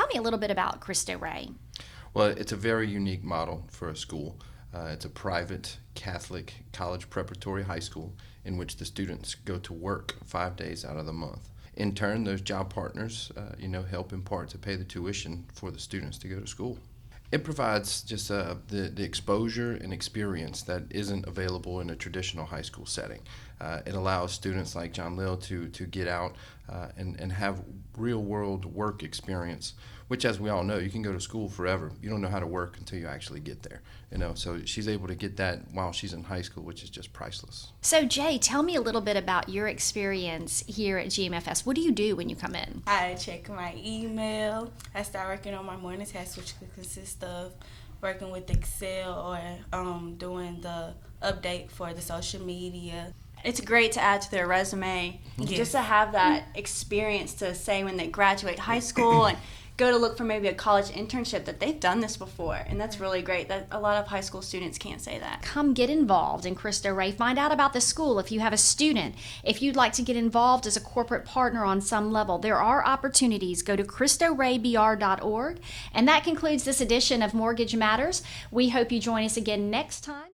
Tell me a little bit about Cristo Rey. Well, it's a very unique model for a school. It's a private Catholic college preparatory high school in which the students go to work 5 days out of the month. In turn, those job partners, help in part to pay the tuition for the students to go to school. It provides just the exposure and experience that isn't available in a traditional high school setting. It allows students like John Lill to get out and have real-world work experience, which, as we all know, you can go to school forever. You don't know how to work until you actually get there. So she's able to get that while she's in high school, which is just priceless. So Jay, tell me a little bit about your experience here at GMFS. What do you do when you come in? I check my email. I start working on my morning tasks, which could consist of working with Excel or doing the update for the social media. It's great to add to their resume, Yes. just to have that experience to say when they graduate high school and go to look for maybe a college internship that they've done this before. And that's really great that a lot of high school students can't say that. Come get involved in Cristo Rey. Find out about the school if you have a student. If you'd like to get involved as a corporate partner on some level, there are opportunities. Go to CristoReyBR.org. And that concludes this edition of Mortgage Matters. We hope you join us again next time.